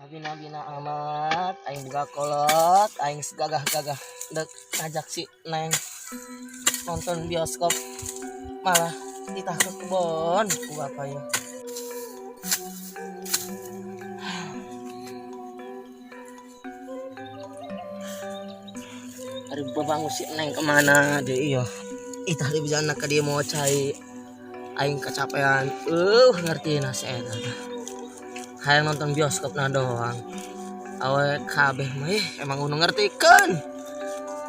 Bina-bina amat, aing buka kolot, aing segagah-gagah dek ngajak si Neng nonton bioskop, malah kita ke kebon, ku apa ya? Hari babangun si Neng kemana deh iyo? Itah di bijana ke dia mau cai, aing kecapean, ngerti nasi eta. Hayang nonton bioskop na doang. Awe kabeh mah emang udah ngerti kan.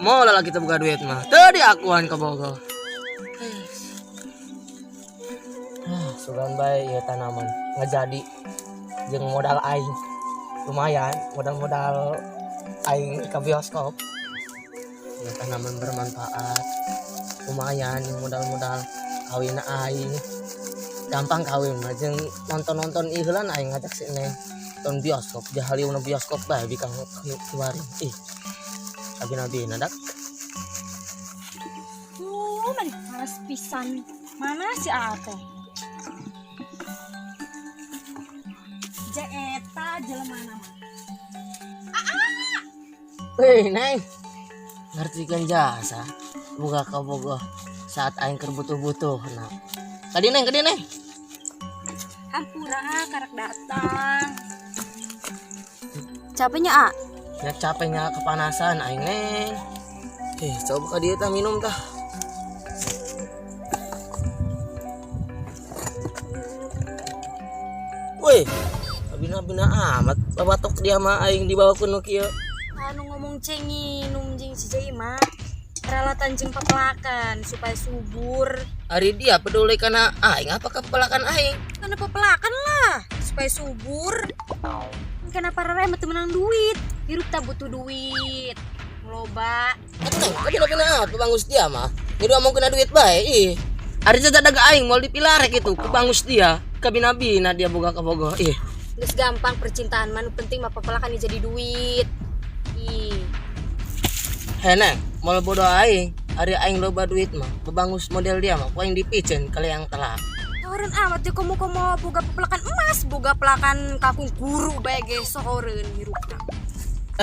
Mau lah kita buka duit mah. Tadi akuan ke Bogor. Sugan bae ya tanaman ngajadi jeung modal aing. Lumayan modal aing ke bioskop. Ya tanaman bermanfaat. Lumayan modal kawin aing. Gampang kawin mah jeung nonton iheulan aing ngajak si Neng nonton bioskop jahaliuna bioskop bae bikang kiwari abi-abi nadak mani panas pisan mana si Ate eta jelema nama hei Neng ngartikeun jasa buka ka Bogor saat aing keur butuh-butuh nah kadi Neng hampura karek datang capeknya ya capeknya kepanasan aing Neng coba ka dieu tah minum tah woi abina-bina amat babatok dia mah aing dibawa ku nu kieu anu ngomong cenginum jeung si Jai mah peralatan jeung pepelakan supaya subur hari dia peduli karena aing apa kepelakan aing karena pepelakan lah supaya subur kenapa rara emang menang duit hirup tak butuh duit loba betul bina-bina apa bangus dia mah jadi mau kena duit bae ih hari saja daga aing mau dipilarek itu ke bangus dia ke bina-bina dia boga ke Bogor ih geus gampang percintaan mah penting mah pepelakan jadi duit ih Neng mau bodoh aing hari aing loba duit mah bebangus model dia mah ku aing dipicen kali yang telah orang amat ya komo boga pepelakan emas boga pelakan kakung guru bae gesok eureun hirupna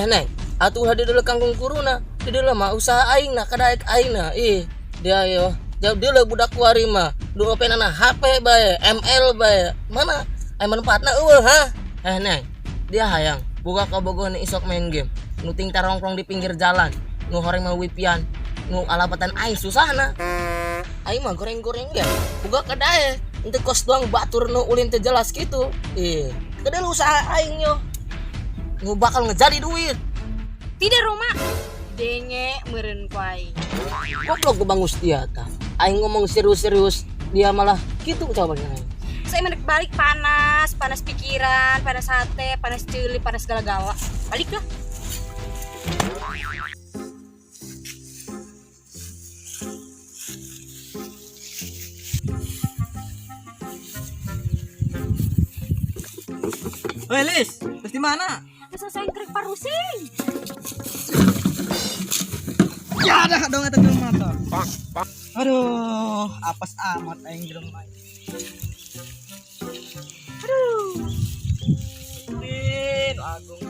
Neng atuh hade dulu kangkung kuruna di dulu mah usaha aing na kadaek aing na ih dia yo jauh dulu budak kuari mah dulu penana HP bae ML bae mana aing manfaatna eueuh ha Neng dia hayang boga ka Bogor isok main game nu ting tarongkrong di pinggir jalan nu horeng mah wipian nu alabatan aing susahna aing mah goreng-goreng ya boga kadae ente kos doang batur nu ulin teu jelas gitu kedel usaha aing yo nu bakal ngejadi duit tidak Roma denge meureun ku aing goblok bangus dia tah aing ngomong serius-serius dia malah gitu coba aing saya menek balik panas pikiran panas hate panas ceuli panas segala-gala balik lah Woi Lis, terus di mana? Selesai krek parusing. Ya dah dong eta jelema teh. Aduh, apes amat aing jelema. Aduh. Lin, agung.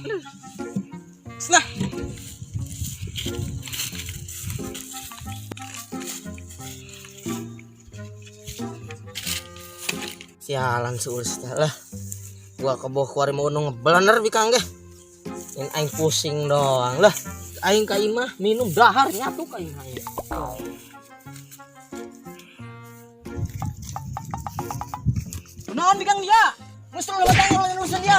Aduh. Selah. sialan sulus lah gua ke Bogor mau ngebelaner bikang geh ini aing pusing doang lah aing ka imah minum dahar nyatu ka imah Kunaon bikang dia? Mustru lewat tanggal urusan dia.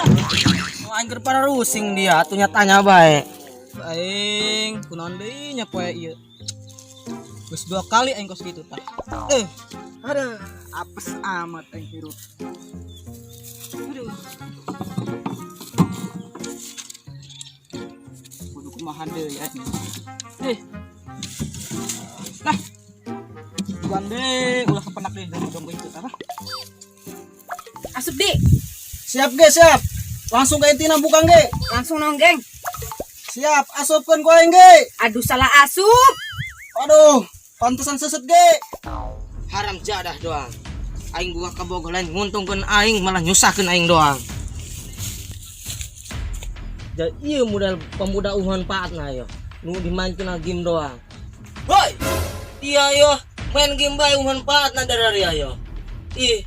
oh aing keur pararusing dia atuh nyatanya bae Aing kunaon deui nya poe ieu. Geus 2 kali aing kos gitu tah. Aduh, apes amat aing hirup. Aduh. Kudu kumaha deui aing. Nah. Buan deh, ulah kepenak deh dong itu apa? Asup di. Siap ge, siap. Langsung ke intina bukan ge. Langsung nonggeng. Siap, asupkeun ku aing ge. Aduh salah asup. Aduh, pantesan seset ge. haram jadah doang. Aing buka kabogoh lain nguntungkeun aing malah nyusahkeun aing doang. Jadi iya modal pemuda manfaatna yo. Nu dimainkeun game doang. Woi. Iya yo, main game bae manfaatna dari yo. Ih,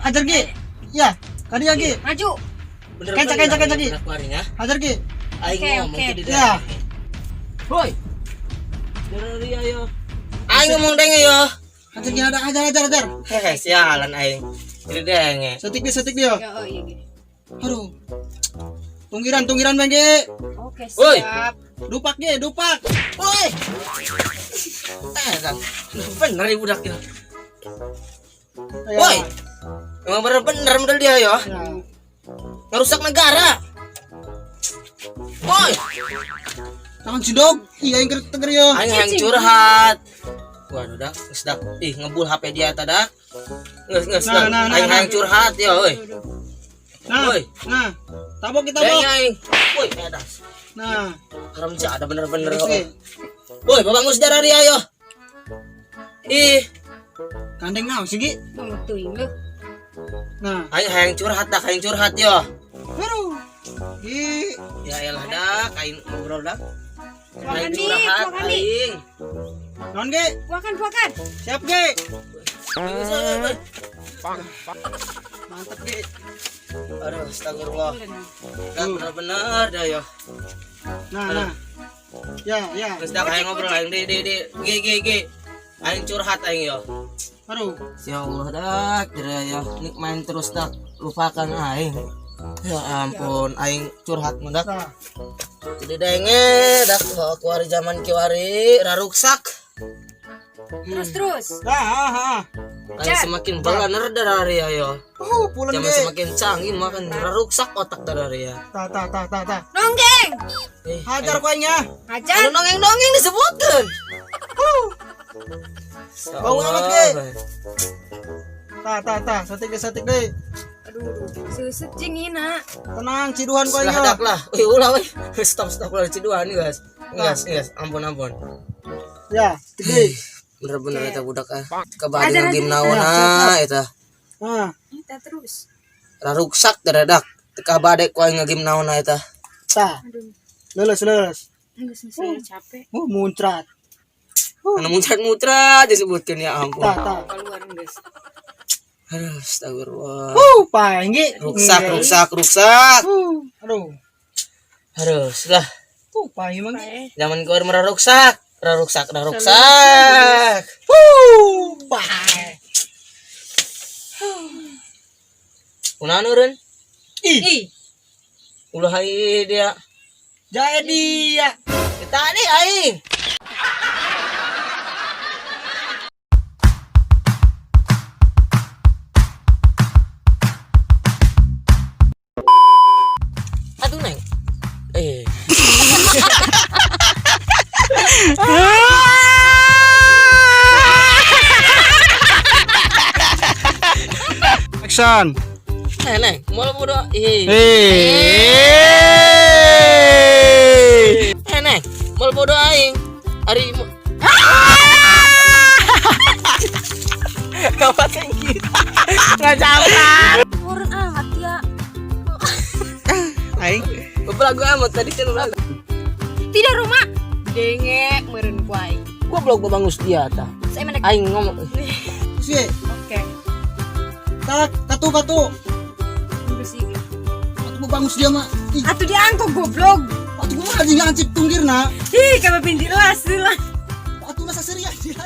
Hajar Ki. Ya, kadi Ki. Maju. bener Kencang, Ki. ya. Hajar Ki. Aing Oke, ngomong oke. di Ya. Woi. Dari yo. Aing ngomong denge yo. Hajar Ki, hajar. Hehe, sialan aing. Jadi denge. Setik dia. Ya, oh iya gitu. Aduh. Tunggiran Bang Ki. Oke, Woi. siap. Dupak. Woi. Kan. Bener ibu budak yo. Ya. Woi. Emang bener modal dia yo. Ya. Ngerusak negara. Woi. Tangan cindog. Iya yang teger ya. Aing yang curhat. Waduh dak, geus dak. Ih, ngebul HP dia teh dak. Geus dak. Nah. Aing yang curhat ya, euy. Nah. Woi. Nah. Tabok kita, Deng Bok. aing. Woi, edas. Nah. Haram ada bener-bener. Terus, Ki. Woi, babangus darah dia yo. Ih, Kandeng naon sih, Ki? Ngetuin lu. Nah. aing hayang curhat dak, hayang curhat yo. Aduh. Ki. Ya elah dak, aing ngobrol dak. Makan Aing nih, curhat makan nih. aing. Non, Ki. Buakan. Siap, Ki. Geus, euy. Mantap, Ki. Aduh, astagfirullah. Dak bener-bener dah yo. Nah. Ya. Geus dak hayang ngobrol aing di G. Aing curhat aing yo. Aduh. Ya Allah dak, kira ya nik main terus dak, lupakan aing. Ya ampun, aing curhat mun dak. Nah. Jadi denge dak aku hari zaman kiwari raruksak. Terus. Dah. Aing semakin belaner dari ya. Pulen, Zaman Ki. semakin canggih makan raruksak otak dari ya. Ta. Nonggeng. Hajar kuenya. Hajar. Anu nongeng-nongeng disebutkeun. Bau amat, Ki. Ta. Setik deh. Aduh, susut jeung ina. Tenang, ciduhan Lah kuenya. dak lah. Ulah we. Stop ulah ciduan nih, guys. Guys, ampun. Ya, gede. Bener-bener eta budak ah. Kabadi game naonna eta. Nah. Kita terus. Raruksak dadak. Teka bade ku aing ngagame naonna eta. Ta. Aduh, Leles. enggak selesai capek. Muncrat. Anu muncrat disebutkeun ya ampun. Ta. Keluar guys. Aduh, astagfirullah. Panggi. Ruksak. Aduh. Harus lah. Panggi mang. Zaman keluar meraruksak. Raruksak. Pang. Kunaon eureun? Ih, Ulah hai dia. Jadi ya. Tadi aing. Aduh, Neng. Action. Neng, mau bodoh. Neng, mau bodoh aing. Hari apa tinggi? Nggak jauh. turun amat ya. Aing. Belagu amat tadi kan ulah. Tidak rumah. Denge meureun ku aing. Goblok gua bangus dia tah. Saya mana? Aing ngomong. Si. Oke. Tak, katu. Bersih. Atuh bangus dia mah. Atuh diangkut goblok. Atuh mah lagi ngancip tunggirna. Ih, kamu pindilas lah. Atuh masa serius dia.